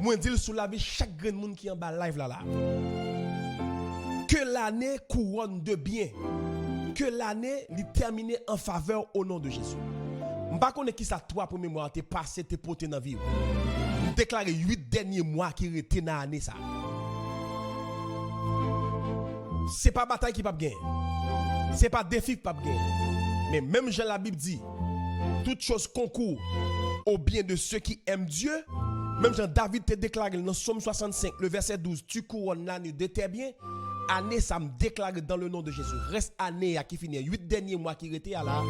Moi dis sous la vie chaque grand monde qui en bas live là. Que l'année couronne de bien. Que l'année li termine en faveur au nom de Jésus. M'pa connait qui ça toi premier mois t'es passé t'es porté dans vie. Déclarer 8 derniers mois qui étaient dans l'année ça. C'est pas bataille qui pas gagner. C'est pas défi qui pas gagner. Mais même Jean la Bible dit toute chose concourt au bien de ceux qui aiment Dieu. Même Jean David te déclaré dans Somme 65 le verset 12 tu couronnes l'année de tes biens. Année ça me déclare dans le nom de Jésus. Reste année à qui finit 8 derniers mois qui étaient là.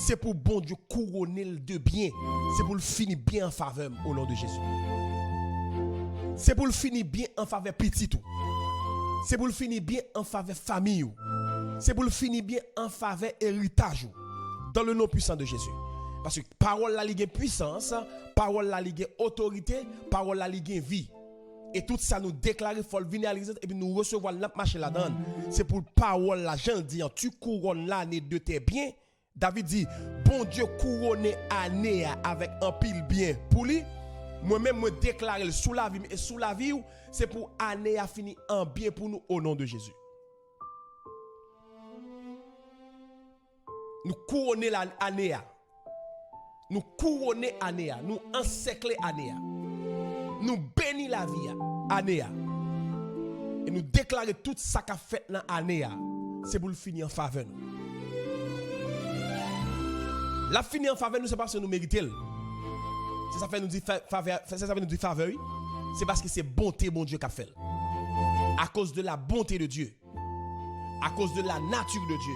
C'est pour bon Dieu couronner de bien. C'est pour le finir bien en faveur au nom de Jésus. C'est pour le finir bien en faveur petit tout. C'est pour le finir bien en faveur famille. C'est pour le finir bien en faveur héritage. Dans le nom puissant de Jésus. Parce que parole la ligue puissance, parole la ligue autorité, parole la ligue vie. Et tout ça nous déclare, il faut le venir et puis nous recevoir la marche là-dedans. C'est pour parole la gens dit, tu couronnes l'année de tes biens. David dit, bon Dieu couronne année avec un pile bien pour lui. Moi-même me déclarer sous la vie et sous la vie, c'est pour année à finir en bien pour nous au nom de Jésus. Nous couronner l'année. Nous couronner l'année. Nous encercler l'année. Nous bénir la vie année. Et nous déclarer tout ça qu'a fait dans l'année. C'est pour le finir en faveur. La finir en faveur, nous, c'est parce que nous méritons. C'est ça fait nous dire faveur. C'est ça fait nous dire faveur. C'est parce que c'est bonté, bon Dieu, qu'a fait. À cause de la bonté de Dieu. À cause de la nature de Dieu.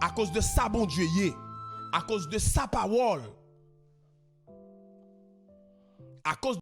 À cause de sa bon Dieu, à cause de sa parole. À cause